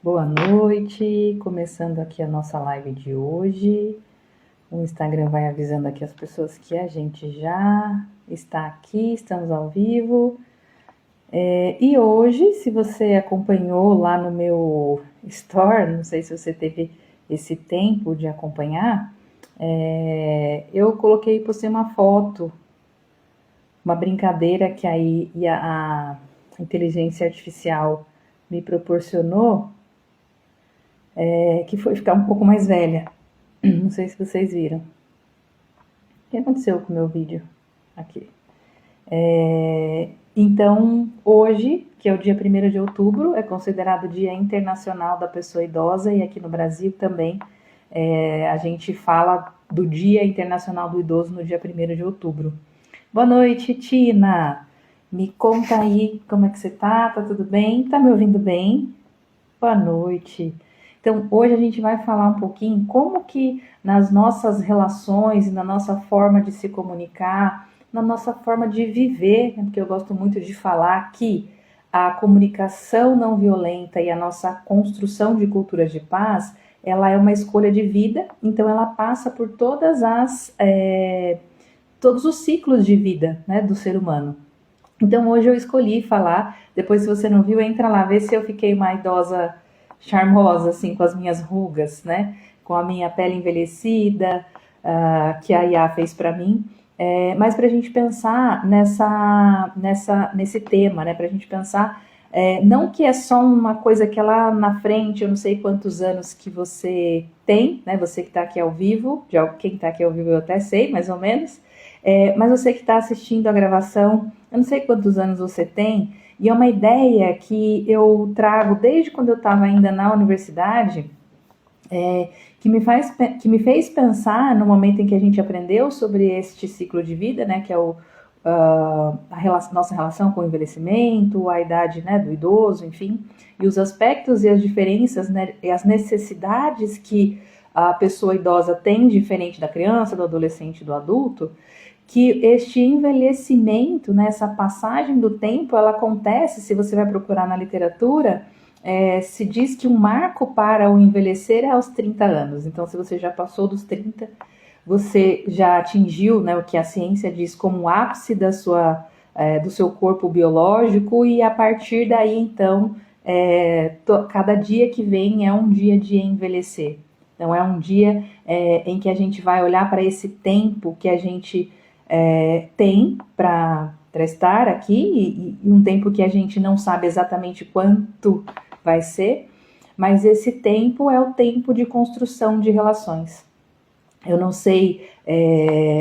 Boa noite, começando aqui a nossa live de hoje. O Instagram vai avisando aqui as pessoas que a gente já está aqui, estamos ao vivo. E hoje, se você acompanhou lá no meu store, não sei se você teve esse tempo de acompanhar, eu postei uma foto, uma brincadeira que aí a inteligência artificial me proporcionou, que foi ficar um pouco mais velha. Não sei se vocês viram. O que aconteceu com o meu vídeo aqui? Então, hoje, que é o dia 1º de outubro, é considerado o Dia Internacional da Pessoa Idosa, e aqui no Brasil também a gente fala do Dia Internacional do Idoso no dia 1º de outubro. Boa noite, Tina! Me conta aí como é que você tá? Tá tudo bem? Tá me ouvindo bem? Boa noite! Então, hoje a gente vai falar um pouquinho como que nas nossas relações e na nossa forma de se comunicar, na nossa forma de viver, porque eu gosto muito de falar que a comunicação não violenta e a nossa construção de culturas de paz, ela é uma escolha de vida, então ela passa por todos os ciclos de vida, né, do ser humano. Então hoje eu escolhi falar, depois se você não viu, entra lá, vê se eu fiquei uma idosa charmosa, assim, com as minhas rugas, né? Com a minha pele envelhecida, que a IA fez para mim. Mas para a gente pensar nesse tema, né? Para a gente pensar, não que é só uma coisa que é lá na frente, eu não sei quantos anos que você tem, né? Você que está aqui ao vivo, quem está aqui ao vivo eu até sei, mais ou menos. Mas você que está assistindo a gravação, eu não sei quantos anos você tem, e é uma ideia que eu trago desde quando eu estava ainda na universidade, que me fez pensar no momento em que a gente aprendeu sobre este ciclo de vida, né, que é nossa relação com o envelhecimento, a idade, né, do idoso, enfim, e os aspectos e as diferenças, né, e as necessidades que a pessoa idosa tem diferente da criança, do adolescente e do adulto, que este envelhecimento, né, essa passagem do tempo, ela acontece, se você vai procurar na literatura, se diz que um marco para o envelhecer é aos 30 anos. Então, se você já passou dos 30, você já atingiu, né, o que a ciência diz como o ápice do seu corpo biológico, e a partir daí, então, cada dia que vem é um dia de envelhecer. Então, é um dia em que a gente vai olhar para esse tempo que a gente tem para estar aqui, e um tempo que a gente não sabe exatamente quanto vai ser, mas esse tempo é o tempo de construção de relações. Eu não sei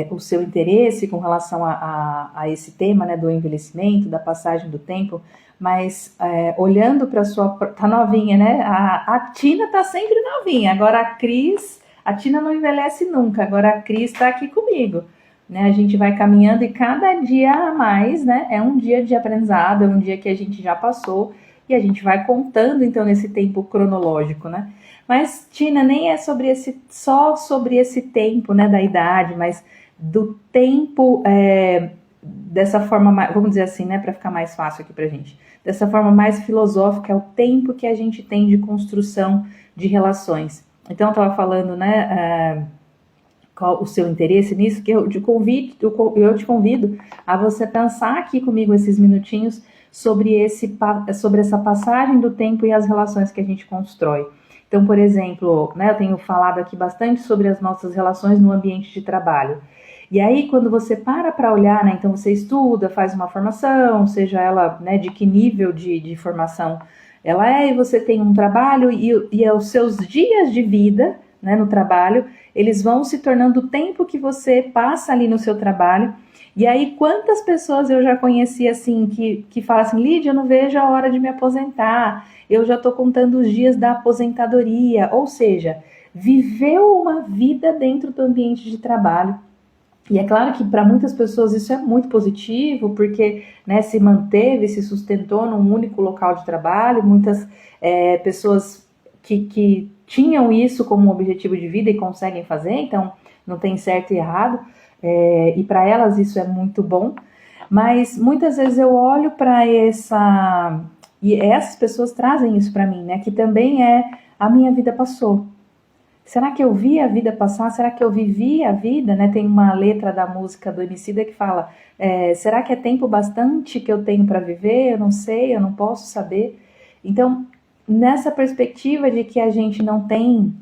o seu interesse com relação a esse tema, né, do envelhecimento, da passagem do tempo, mas olhando para a sua... Tá novinha, né? A Tina tá sempre novinha, agora a Tina não envelhece nunca, agora a Cris está aqui comigo. Né, a gente vai caminhando e cada dia a mais, né, é um dia de aprendizado, é um dia que a gente já passou e a gente vai contando então nesse tempo cronológico, né? Mas Tina, nem é só sobre esse tempo, né, da idade, mas do tempo dessa forma mais, vamos dizer assim, né, para ficar mais fácil aqui pra gente, dessa forma mais filosófica, é o tempo que a gente tem de construção de relações. Então eu estava falando, né, qual o seu interesse nisso, que eu te convido a você pensar aqui comigo esses minutinhos sobre essa passagem do tempo e as relações que a gente constrói. Então, por exemplo, né, eu tenho falado aqui bastante sobre as nossas relações no ambiente de trabalho. E aí, quando você para olhar, né, então você estuda, faz uma formação, seja ela, né, de que nível de formação ela é, e você tem um trabalho, e os seus dias de vida, né, no trabalho, eles vão se tornando o tempo que você passa ali no seu trabalho. E aí, quantas pessoas eu já conheci assim, que falam assim, Lídia, eu não vejo a hora de me aposentar, eu já estou contando os dias da aposentadoria, ou seja, viveu uma vida dentro do ambiente de trabalho. E é claro que para muitas pessoas isso é muito positivo, porque, né, se manteve, se sustentou num único local de trabalho. Muitas pessoas que tinham isso como objetivo de vida e conseguem fazer, então não tem certo e errado, e para elas isso é muito bom. Mas muitas vezes eu olho para E essas pessoas trazem isso para mim, né? Que também a minha vida passou. Será que eu vi a vida passar? Será que eu vivi a vida? Né? Tem uma letra da música do Emicida que fala: será que é tempo bastante que eu tenho para viver? Eu não sei, eu não posso saber. Então, nessa perspectiva de que a gente não tem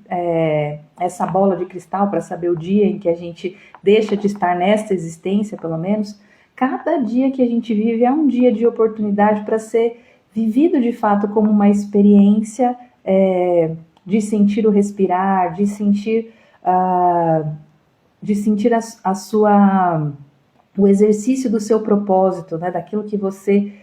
essa bola de cristal para saber o dia em que a gente deixa de estar nesta existência, pelo menos, cada dia que a gente vive é um dia de oportunidade para ser vivido de fato como uma experiência de sentir o respirar, de sentir o exercício do seu propósito, né, daquilo que você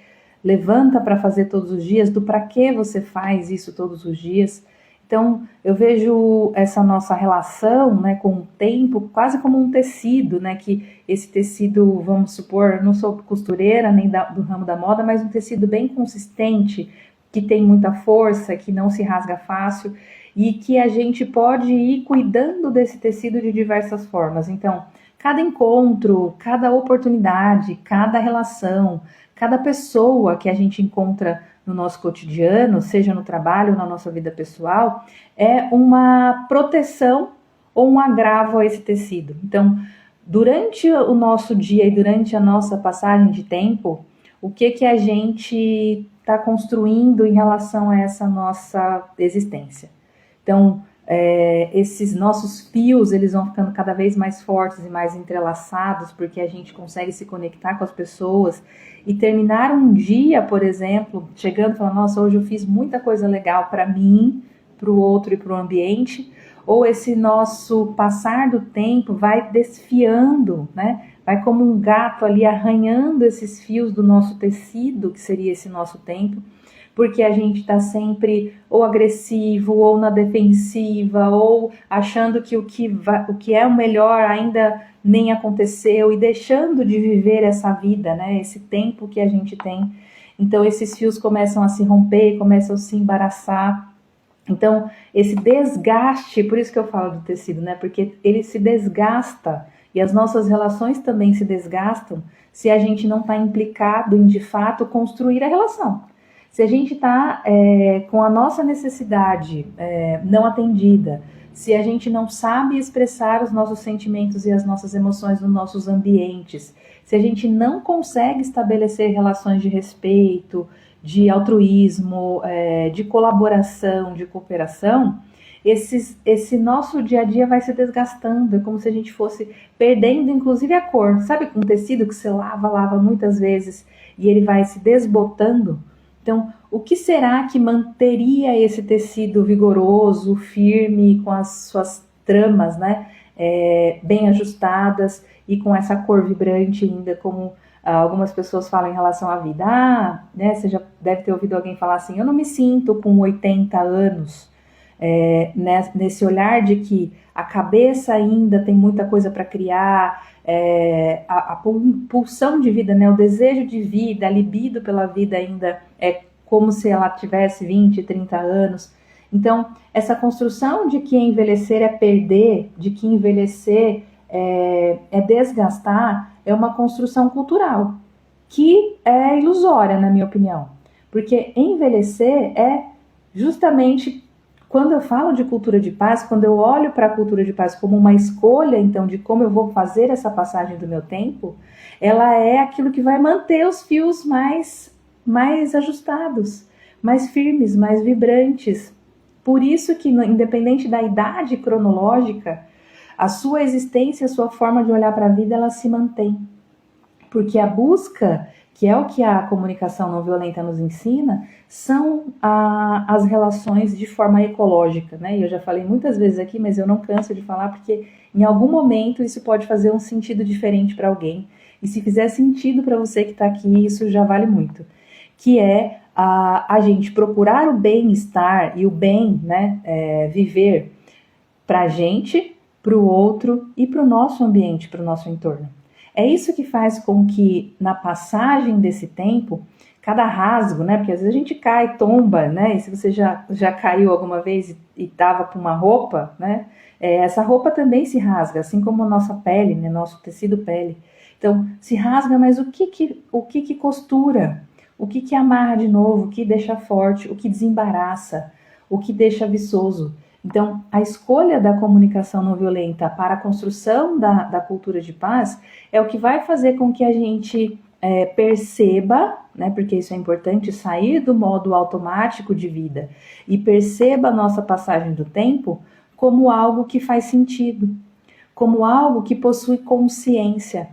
levanta para fazer todos os dias, do para que você faz isso todos os dias. Então, eu vejo essa nossa relação, né, com o tempo quase como um tecido, né, que esse tecido, vamos supor, não sou costureira nem do ramo da moda, mas um tecido bem consistente, que tem muita força, que não se rasga fácil e que a gente pode ir cuidando desse tecido de diversas formas. Então, cada encontro, cada oportunidade, cada relação, cada pessoa que a gente encontra no nosso cotidiano, seja no trabalho ou na nossa vida pessoal, é uma proteção ou um agravo a esse tecido. Então, durante o nosso dia e durante a nossa passagem de tempo, o que a gente está construindo em relação a essa nossa existência? Então, esses nossos fios, eles vão ficando cada vez mais fortes e mais entrelaçados, porque a gente consegue se conectar com as pessoas e terminar um dia, por exemplo, chegando e falando: nossa, hoje eu fiz muita coisa legal para mim, para o outro e para o ambiente. Ou esse nosso passar do tempo vai desfiando, né? Vai como um gato ali arranhando esses fios do nosso tecido, que seria esse nosso tempo, porque a gente está sempre ou agressivo, ou na defensiva, ou achando que o que é o melhor ainda nem aconteceu, e deixando de viver essa vida, né? Esse tempo que a gente tem. Então, esses fios começam a se romper, começam a se embaraçar. Então, esse desgaste, por isso que eu falo do tecido, né? Porque ele se desgasta, e as nossas relações também se desgastam se a gente não está implicado em, de fato, construir a relação. Se a gente está com a nossa necessidade não atendida, se a gente não sabe expressar os nossos sentimentos e as nossas emoções nos nossos ambientes, se a gente não consegue estabelecer relações de respeito, de altruísmo, de colaboração, de cooperação, esse nosso dia a dia vai se desgastando. É como se a gente fosse perdendo, inclusive, a cor. Sabe, com tecido que você lava muitas vezes e ele vai se desbotando? Então, o que será que manteria esse tecido vigoroso, firme, com as suas tramas, né, bem ajustadas e com essa cor vibrante ainda, como algumas pessoas falam em relação à vida? Né, você já deve ter ouvido alguém falar assim: eu não me sinto com 80 anos, nesse olhar de que a cabeça ainda tem muita coisa para criar, a pulsão de vida, né, o desejo de vida, a libido pela vida ainda é como se ela tivesse 20, 30 anos. Então, essa construção de que envelhecer é perder, de que envelhecer é desgastar, é uma construção cultural, que é ilusória, na minha opinião. Porque envelhecer é justamente, quando eu falo de cultura de paz, quando eu olho para a cultura de paz como uma escolha, então, de como eu vou fazer essa passagem do meu tempo, ela é aquilo que vai manter os fios mais ajustados, mais firmes, mais vibrantes. Por isso que, independente da idade cronológica, a sua existência, a sua forma de olhar para a vida, ela se mantém. Porque a busca, que é o que a comunicação não violenta nos ensina, são as relações de forma ecológica, né? E eu já falei muitas vezes aqui, mas eu não canso de falar, porque em algum momento isso pode fazer um sentido diferente para alguém. E se fizer sentido para você que está aqui, isso já vale muito. Que é a gente procurar o bem-estar e o bem, né, viver para a gente, para o outro e para o nosso ambiente, para o nosso entorno. É isso que faz com que, na passagem desse tempo, cada rasgo, né, porque às vezes a gente cai, tomba, né, e se você já caiu alguma vez e tava com uma roupa, né, essa roupa também se rasga, assim como a nossa pele, né, nosso tecido pele. Então, se rasga, mas o que costura? o que que amarra de novo, o que deixa forte, o que desembaraça, o que deixa viçoso. Então, a escolha da comunicação não violenta para a construção da cultura de paz é o que vai fazer com que a gente perceba, né, porque isso é importante, sair do modo automático de vida e perceba a nossa passagem do tempo como algo que faz sentido, como algo que possui consciência.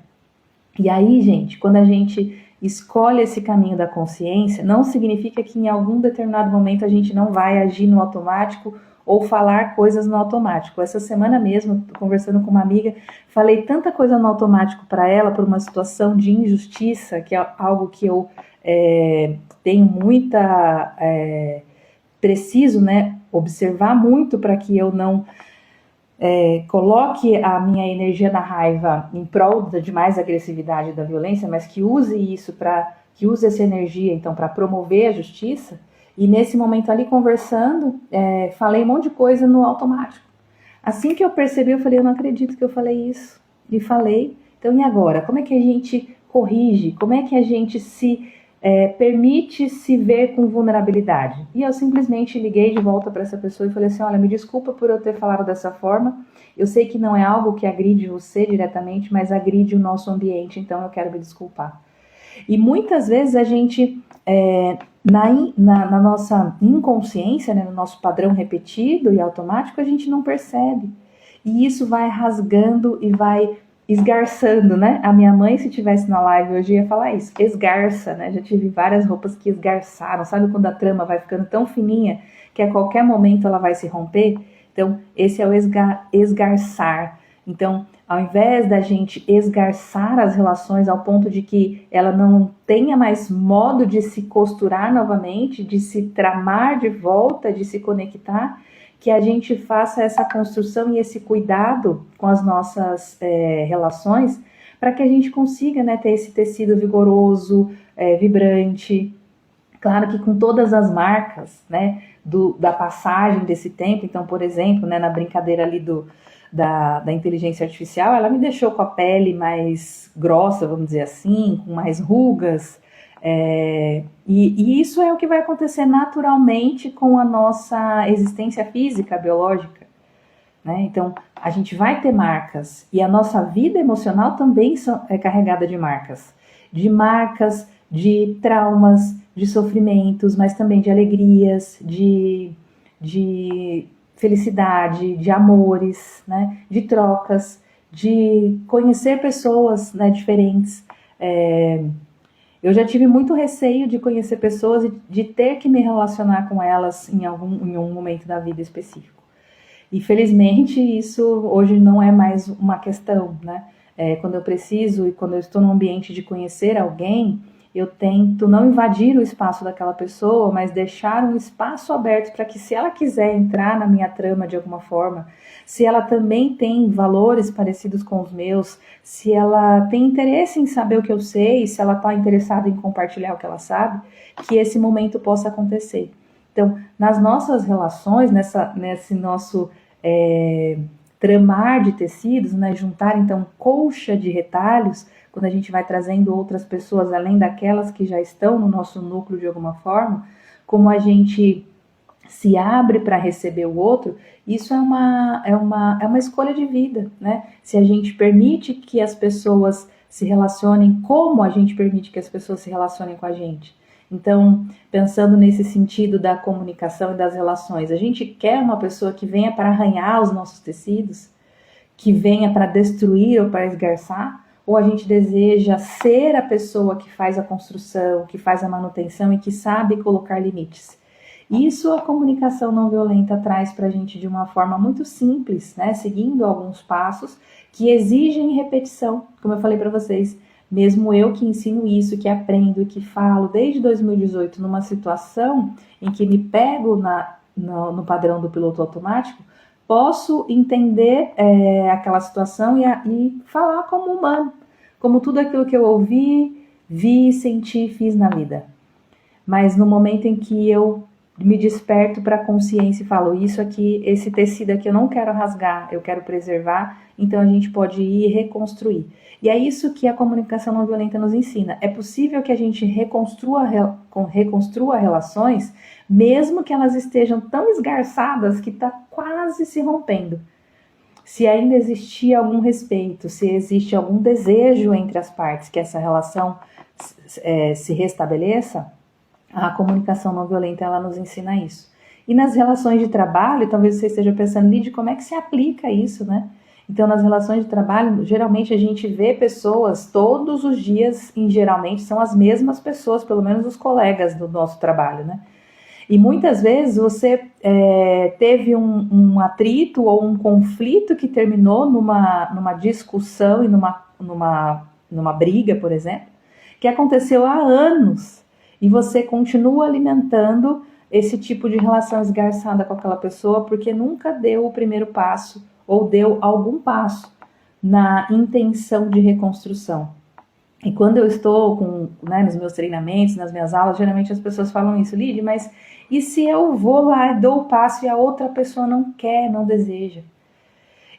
E aí, gente, quando a gente escolhe esse caminho da consciência, não significa que em algum determinado momento a gente não vai agir no automático ou falar coisas no automático. Essa semana mesmo, conversando com uma amiga, falei tanta coisa no automático para ela por uma situação de injustiça, que é algo que eu tenho muita... preciso, né, observar muito para que eu não coloque a minha energia da raiva em prol de mais agressividade da violência, mas que use isso que use essa energia então para promover a justiça. E nesse momento ali conversando, falei um monte de coisa no automático. Assim que eu percebi, eu falei, eu não acredito que eu falei isso. E falei, então e agora? Como é que a gente corrige? Como é que a gente se permite se ver com vulnerabilidade? E eu simplesmente liguei de volta para essa pessoa e falei assim, olha, me desculpa por eu ter falado dessa forma, eu sei que não é algo que agride você diretamente, mas agride o nosso ambiente, então eu quero me desculpar. E muitas vezes a gente, na nossa inconsciência, né, no nosso padrão repetido e automático, a gente não percebe. E isso vai rasgando e vai esgarçando, né? A minha mãe, se tivesse na live hoje, ia falar isso, esgarça, né? Já tive várias roupas que esgarçaram, sabe quando a trama vai ficando tão fininha que a qualquer momento ela vai se romper? Então, esse é o esgarçar. Então, ao invés da gente esgarçar as relações ao ponto de que ela não tenha mais modo de se costurar novamente, de se tramar de volta, de se conectar, que a gente faça essa construção e esse cuidado com as nossas relações, para que a gente consiga, né, ter esse tecido vigoroso, vibrante, claro que com todas as marcas, né, da passagem desse tempo. Então, por exemplo, né, na brincadeira ali da inteligência artificial, ela me deixou com a pele mais grossa, vamos dizer assim, com mais rugas, e isso é o que vai acontecer naturalmente com a nossa existência física, biológica, né? Então, a gente vai ter marcas, e a nossa vida emocional também é carregada de marcas, de traumas, de sofrimentos, mas também de alegrias, de felicidade, de amores, né? De trocas, de conhecer pessoas, né, diferentes. Eu já tive muito receio de conhecer pessoas e de ter que me relacionar com elas em um momento da vida específico. E felizmente isso hoje não é mais uma questão, né? Quando eu preciso e quando eu estou num ambiente de conhecer alguém, eu tento não invadir o espaço daquela pessoa, mas deixar um espaço aberto para que, se ela quiser entrar na minha trama de alguma forma, se ela também tem valores parecidos com os meus, se ela tem interesse em saber o que eu sei, se ela está interessada em compartilhar o que ela sabe, que esse momento possa acontecer. Então, nas nossas relações, nesse nosso tramar de tecidos, né, juntar então colcha de retalhos, quando a gente vai trazendo outras pessoas além daquelas que já estão no nosso núcleo de alguma forma, como a gente se abre para receber o outro, isso é uma escolha de vida, né? Se a gente permite que as pessoas se relacionem, como a gente permite que as pessoas se relacionem com a gente. Então, pensando nesse sentido da comunicação e das relações, a gente quer uma pessoa que venha para arranhar os nossos tecidos, que venha para destruir ou para esgarçar, ou a gente deseja ser a pessoa que faz a construção, que faz a manutenção e que sabe colocar limites. Isso a comunicação não violenta traz para a gente de uma forma muito simples, né? Seguindo alguns passos que exigem repetição, como eu falei para vocês. Mesmo eu que ensino isso, que aprendo e que falo desde 2018 numa situação em que me pego no padrão do piloto automático, posso entender aquela situação e falar como humano, como tudo aquilo que eu ouvi, vi, senti, fiz na vida. Mas no momento em que eu me desperto para a consciência e falo, isso aqui, esse tecido aqui eu não quero rasgar, eu quero preservar, então a gente pode ir e reconstruir. E é isso que a comunicação não violenta nos ensina. É possível que a gente reconstrua relações, mesmo que elas estejam tão esgarçadas que está quase se rompendo. Se ainda existir algum respeito, se existe algum desejo entre as partes que essa relação se restabeleça, a comunicação não violenta, ela nos ensina isso. E nas relações de trabalho, talvez você esteja pensando, Lídia, como é que se aplica isso, né? Então, nas relações de trabalho, geralmente a gente vê pessoas todos os dias, e geralmente são as mesmas pessoas, pelo menos os colegas do nosso trabalho, né? E muitas vezes você teve um atrito ou um conflito que terminou numa discussão e numa briga, por exemplo, que aconteceu há anos, e você continua alimentando esse tipo de relação esgarçada com aquela pessoa porque nunca deu o primeiro passo ou deu algum passo na intenção de reconstrução. E quando eu estou nos meus treinamentos, nas minhas aulas, geralmente as pessoas falam isso, Lídia, mas e se eu vou lá e dou o passo e a outra pessoa não quer, não deseja?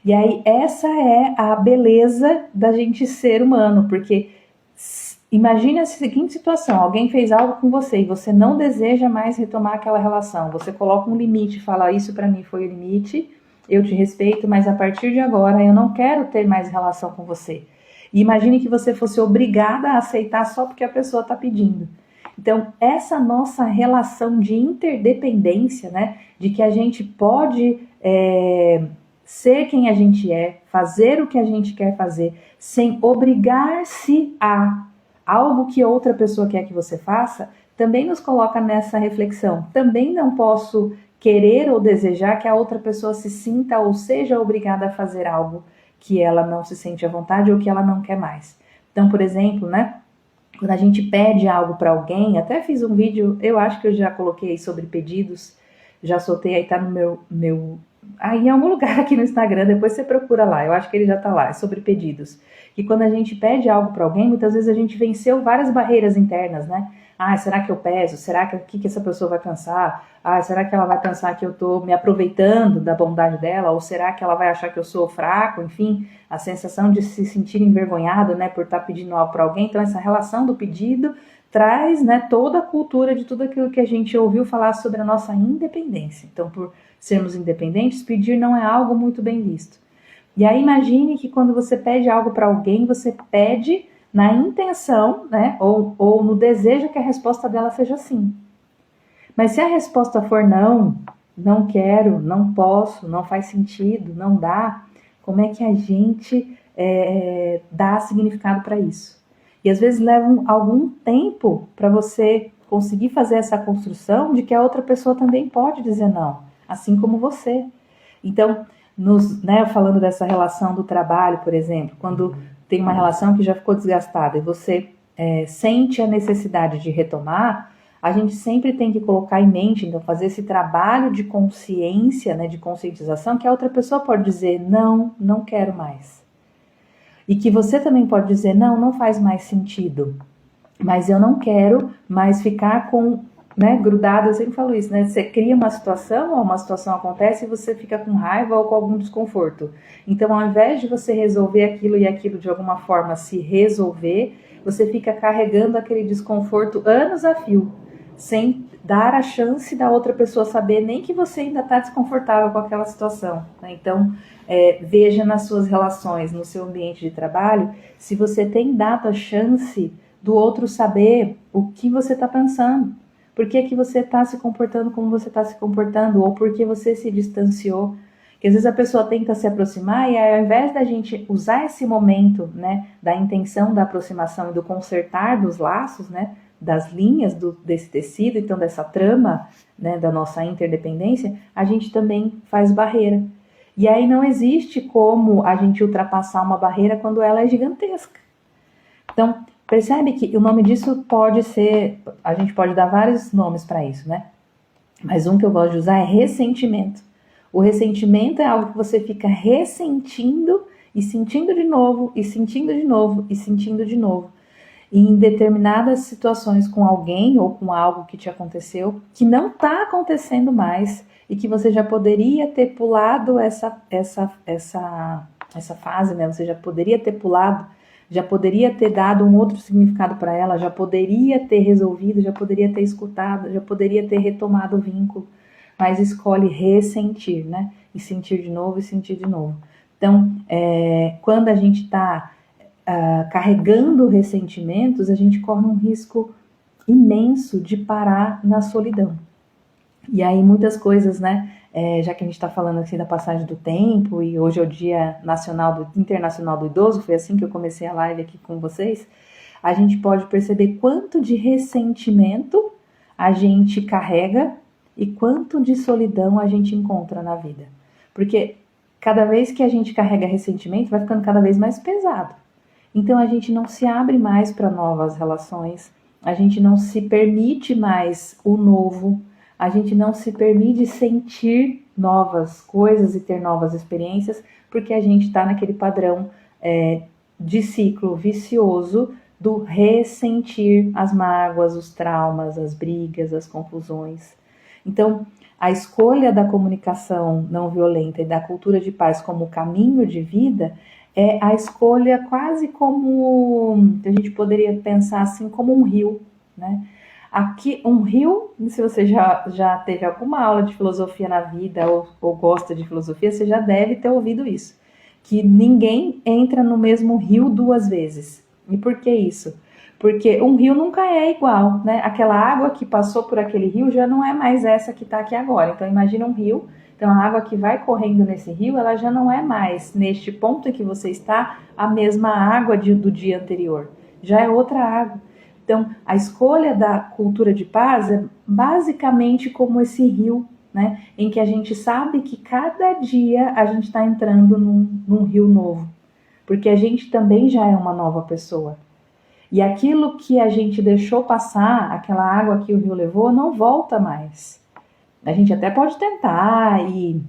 E aí essa é a beleza da gente ser humano, porque imagine a seguinte situação, alguém fez algo com você e você não deseja mais retomar aquela relação, você coloca um limite, fala, isso para mim foi o limite, eu te respeito, mas a partir de agora eu não quero ter mais relação com você. E imagine que você fosse obrigada a aceitar só porque a pessoa está pedindo. Então, essa nossa relação de interdependência, né, de que a gente pode ser quem a gente é, fazer o que a gente quer fazer, sem obrigar-se a algo que outra pessoa quer que você faça, também nos coloca nessa reflexão. Também não posso querer ou desejar que a outra pessoa se sinta ou seja obrigada a fazer algo que ela não se sente à vontade ou que ela não quer mais. Então, por exemplo, né, quando a gente pede algo para alguém, até fiz um vídeo, eu acho que eu já coloquei sobre pedidos, já soltei, aí tá no meu aí em algum lugar aqui no Instagram, depois você procura lá, eu acho que ele já tá lá, é sobre pedidos. Que quando a gente pede algo para alguém, muitas vezes a gente venceu várias barreiras internas, né? Ah, será que eu peço? Será que o que essa pessoa vai pensar? Ah, será que ela vai pensar que eu estou me aproveitando da bondade dela? Ou será que ela vai achar que eu sou fraco? Enfim, a sensação de se sentir envergonhado, né, por estar pedindo algo para alguém. Então, essa relação do pedido traz, né, toda a cultura de tudo aquilo que a gente ouviu falar sobre a nossa independência. Então, por sermos independentes, pedir não é algo muito bem visto. E aí imagine que quando você pede algo para alguém, você pede na intenção, né, ou no desejo que a resposta dela seja sim. Mas se a resposta for não, não quero, não posso, não faz sentido, não dá, como é que a gente dá significado para isso? E às vezes leva algum tempo para você conseguir fazer essa construção de que a outra pessoa também pode dizer não, assim como você. Então, falando dessa relação do trabalho, por exemplo, quando tem uma relação que já ficou desgastada e você sente a necessidade de retomar, a gente sempre tem que colocar em mente, então, fazer esse trabalho de consciência, né, de conscientização, que a outra pessoa pode dizer, não, não quero mais. E que você também pode dizer, não, não faz mais sentido, mas eu não quero mais ficar grudado, eu sempre falo isso, né? Você cria uma situação, ou uma situação acontece e você fica com raiva ou com algum desconforto. Então, ao invés de você resolver aquilo e aquilo de alguma forma se resolver, você fica carregando aquele desconforto anos a fio, sem dar a chance da outra pessoa saber nem que você ainda está desconfortável com aquela situação, né? Então, veja nas suas relações, no seu ambiente de trabalho, se você tem dado a chance do outro saber o que você está pensando. Por que que você está se comportando como você está se comportando? Ou por que você se distanciou? Porque às vezes a pessoa tenta se aproximar e ao invés da gente usar esse momento, né, da intenção da aproximação e do consertar dos laços, né, das linhas desse tecido, então dessa trama, né, da nossa interdependência, a gente também faz barreira. E aí não existe como a gente ultrapassar uma barreira quando ela é gigantesca. Então, percebe que o nome disso pode ser, a gente pode dar vários nomes para isso, né? Mas um que eu gosto de usar é ressentimento. O ressentimento é algo que você fica ressentindo e sentindo de novo, e sentindo de novo, e sentindo de novo. em determinadas situações com alguém ou com algo que te aconteceu, que não está acontecendo mais e que você já poderia ter pulado essa fase, né? Você já poderia ter pulado, já poderia ter dado um outro significado para ela, já poderia ter resolvido, já poderia ter escutado, já poderia ter retomado o vínculo, mas escolhe ressentir, né? E sentir de novo e sentir de novo. Então, quando a gente está carregando ressentimentos, a gente corre um risco imenso de parar na solidão. E aí muitas coisas, né, já que a gente está falando assim da passagem do tempo, e hoje é o Dia Internacional do Idoso, foi assim que eu comecei a live aqui com vocês, a gente pode perceber quanto de ressentimento a gente carrega e quanto de solidão a gente encontra na vida. Porque cada vez que a gente carrega ressentimento, vai ficando cada vez mais pesado. Então a gente não se abre mais para novas relações, a gente não se permite mais o novo, a gente não se permite sentir novas coisas e ter novas experiências, porque a gente está naquele padrão de ciclo vicioso do ressentir as mágoas, os traumas, as brigas, as confusões. Então, a escolha da comunicação não violenta e da cultura de paz como caminho de vida é a escolha quase como, a gente poderia pensar assim, como um rio, né? Aqui, um rio, se você já teve alguma aula de filosofia na vida ou gosta de filosofia, você já deve ter ouvido isso, que ninguém entra no mesmo rio duas vezes. E por que isso? Porque um rio nunca é igual, né? Aquela água que passou por aquele rio já não é mais essa que está aqui agora. Então imagina um rio, então a água que vai correndo nesse rio, ela já não é mais, neste ponto em que você está, a mesma água do dia anterior. Já é outra água. Então, a escolha da cultura de paz é basicamente como esse rio, né? Em que a gente sabe que cada dia a gente está entrando num rio novo. Porque a gente também já é uma nova pessoa. E aquilo que a gente deixou passar, aquela água que o rio levou, não volta mais. A gente até pode tentar e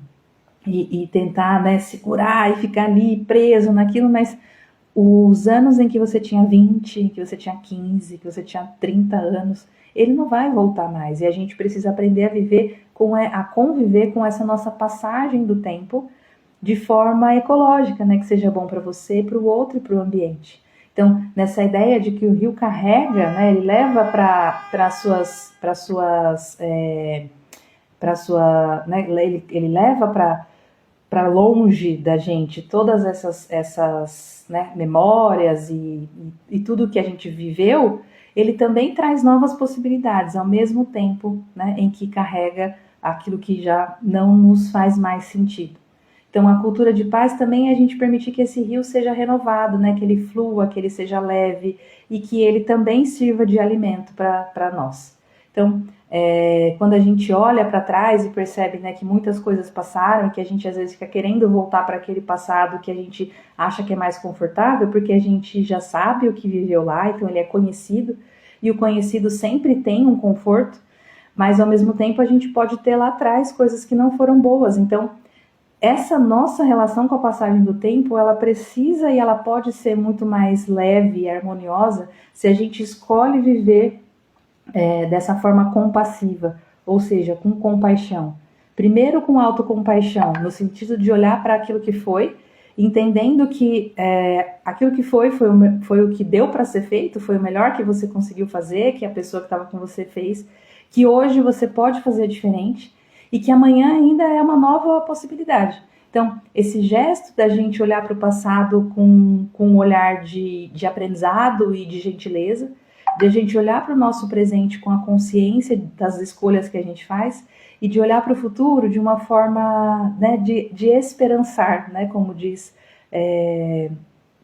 tentar, né, segurar e ficar ali preso naquilo, mas os anos em que você tinha 20, que você tinha 15, que você tinha 30 anos, ele não vai voltar mais. E a gente precisa aprender a viver a conviver com essa nossa passagem do tempo de forma ecológica, né? Que seja bom para você, para o outro e para o ambiente. Então, nessa ideia de que o rio carrega, né? Ele leva ele leva para longe da gente todas essas né, memórias e tudo que a gente viveu, ele também traz novas possibilidades, ao mesmo tempo, né, em que carrega aquilo que já não nos faz mais sentido. Então, a cultura de paz também é a gente permitir que esse rio seja renovado, né, que ele flua, que ele seja leve e que ele também sirva de alimento para nós. Então, quando a gente olha para trás e percebe, né, que muitas coisas passaram, que a gente às vezes fica querendo voltar para aquele passado que a gente acha que é mais confortável, porque a gente já sabe o que viveu lá, então ele é conhecido, e o conhecido sempre tem um conforto, mas ao mesmo tempo a gente pode ter lá atrás coisas que não foram boas. Então, essa nossa relação com a passagem do tempo, ela precisa e ela pode ser muito mais leve e harmoniosa se a gente escolhe viver dessa forma compassiva, ou seja, com compaixão. Primeiro com autocompaixão, no sentido de olhar para aquilo que foi, entendendo que aquilo que foi o que deu para ser feito, foi o melhor que você conseguiu fazer, que a pessoa que estava com você fez, que hoje você pode fazer diferente e que amanhã ainda é uma nova possibilidade. Então, esse gesto da gente olhar para o passado com um olhar de aprendizado e de gentileza, de a gente olhar para o nosso presente com a consciência das escolhas que a gente faz e de olhar para o futuro de uma forma, né, de esperançar, né, como diz,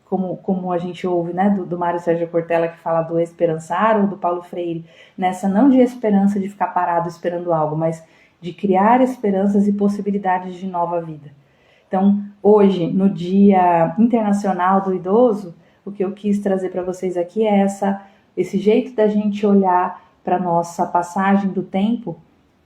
como a gente ouve, né, do Mário Sérgio Cortella, que fala do esperançar, ou do Paulo Freire, nessa não de esperança de ficar parado esperando algo, mas de criar esperanças e possibilidades de nova vida. Então, hoje, no Dia Internacional do Idoso, o que eu quis trazer para vocês aqui é esse jeito da gente olhar para a nossa passagem do tempo,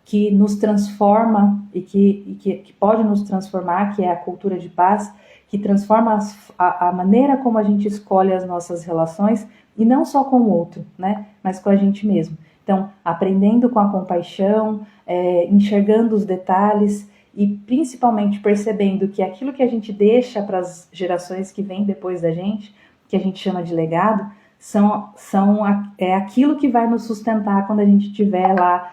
que nos transforma e que pode nos transformar, que é a cultura de paz, que transforma a maneira como a gente escolhe as nossas relações, e não só com o outro, né, mas com a gente mesmo. Então, aprendendo com a compaixão, enxergando os detalhes e principalmente percebendo que aquilo que a gente deixa para as gerações que vêm depois da gente, que a gente chama de legado, é aquilo que vai nos sustentar quando a gente tiver lá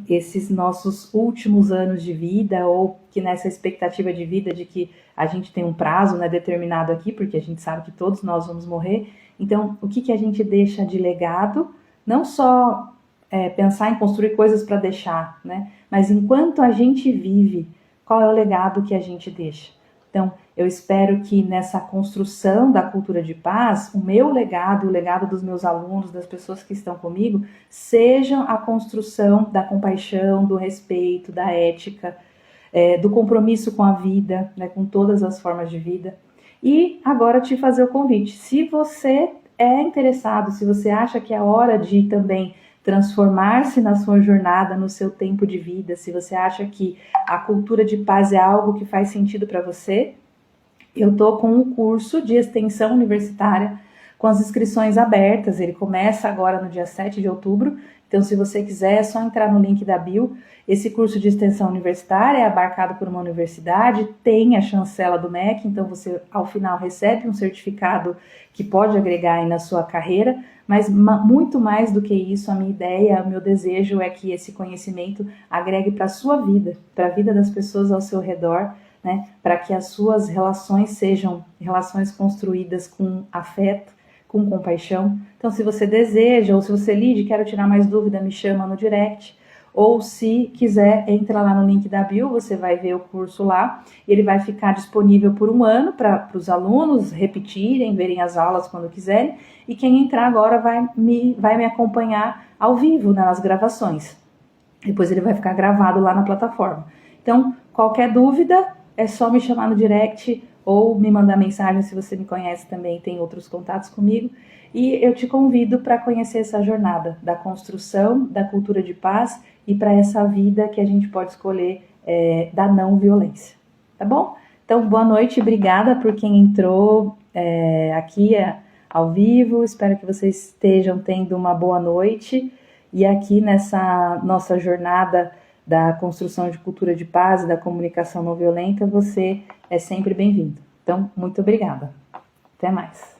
esses nossos últimos anos de vida, ou que nessa expectativa de vida de que a gente tem um prazo, né, determinado aqui, porque a gente sabe que todos nós vamos morrer. Então, o que a gente deixa de legado, não só pensar em construir coisas para deixar, né, mas enquanto a gente vive, qual é o legado que a gente deixa? Então, eu espero que nessa construção da cultura de paz, o meu legado, o legado dos meus alunos, das pessoas que estão comigo, sejam a construção da compaixão, do respeito, da ética, do compromisso com a vida, né, com todas as formas de vida. E agora te fazer o convite. Se você é interessado, se você acha que é hora de também transformar-se na sua jornada, no seu tempo de vida, se você acha que a cultura de paz é algo que faz sentido para você, eu estou com um curso de extensão universitária com as inscrições abertas. Ele começa agora no dia 7 de outubro, então se você quiser é só entrar no link da bio. Esse curso de extensão universitária é abarcado por uma universidade, tem a chancela do MEC, então você ao final recebe um certificado que pode agregar aí na sua carreira, mas muito mais do que isso, a minha ideia, o meu desejo é que esse conhecimento agregue para a sua vida, para a vida das pessoas ao seu redor, né, para que as suas relações sejam relações construídas com afeto, com compaixão. Então, se você deseja, ou se você lide, quero tirar mais dúvida, me chama no direct, ou se quiser, entra lá no link da bio, você vai ver o curso lá, ele vai ficar disponível por 1 ano para os alunos repetirem, verem as aulas quando quiserem, e quem entrar agora vai me acompanhar ao vivo, né, nas gravações. Depois ele vai ficar gravado lá na plataforma. Então, qualquer dúvida, é só me chamar no direct ou me mandar mensagem. Se você me conhece também, tem outros contatos comigo. E eu te convido para conhecer essa jornada da construção da cultura de paz e para essa vida que a gente pode escolher da não violência. Tá bom? Então, boa noite, obrigada por quem entrou aqui ao vivo. Espero que vocês estejam tendo uma boa noite. E aqui nessa nossa jornada da construção de cultura de paz e da comunicação não violenta, você é sempre bem-vindo. Então, muito obrigada. Até mais.